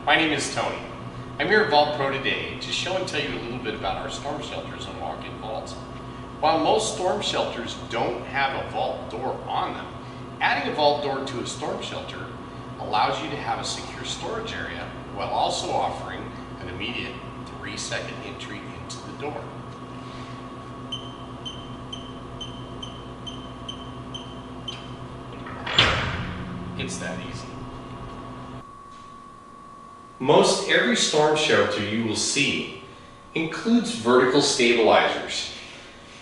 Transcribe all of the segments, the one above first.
My name is Tony. I'm here at Vault Pro today to show and tell you a little bit about our storm shelters and walk-in vaults. While most storm shelters don't have a vault door on them, adding a vault door to a storm shelter allows you to have a secure storage area while also offering an immediate 3-second entry into the door. It's that easy. Most every storm shelter you will see includes vertical stabilizers.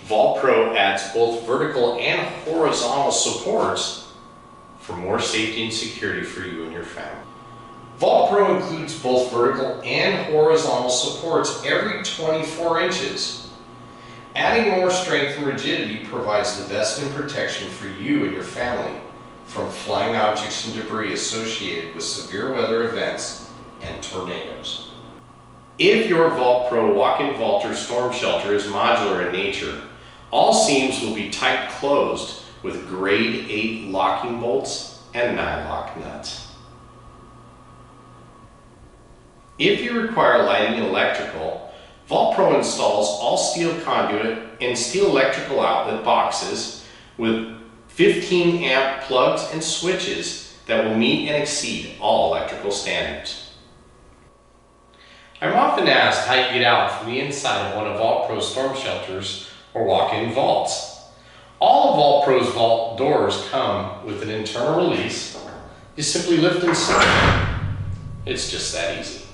Vault Pro adds both vertical and horizontal supports for more safety and security for you and your family. Vault Pro includes both vertical and horizontal supports every 24 inches. Adding more strength and rigidity provides the best in protection for you and your family from flying objects and debris associated with severe weather events and tornadoes. If your Vault Pro walk-in vault or storm shelter is modular in nature, all seams will be tight closed with grade 8 locking bolts and nylock nuts. If you require lighting and electrical, Vault Pro installs all steel conduit and steel electrical outlet boxes with 15 amp plugs and switches that will meet and exceed all electrical standards. I'm often asked how you get out from the inside of one of Vault Pro's storm shelters or walk-in vaults. All of Vault Pro's vault doors come with an internal release. You simply lift and slide. It's just that easy.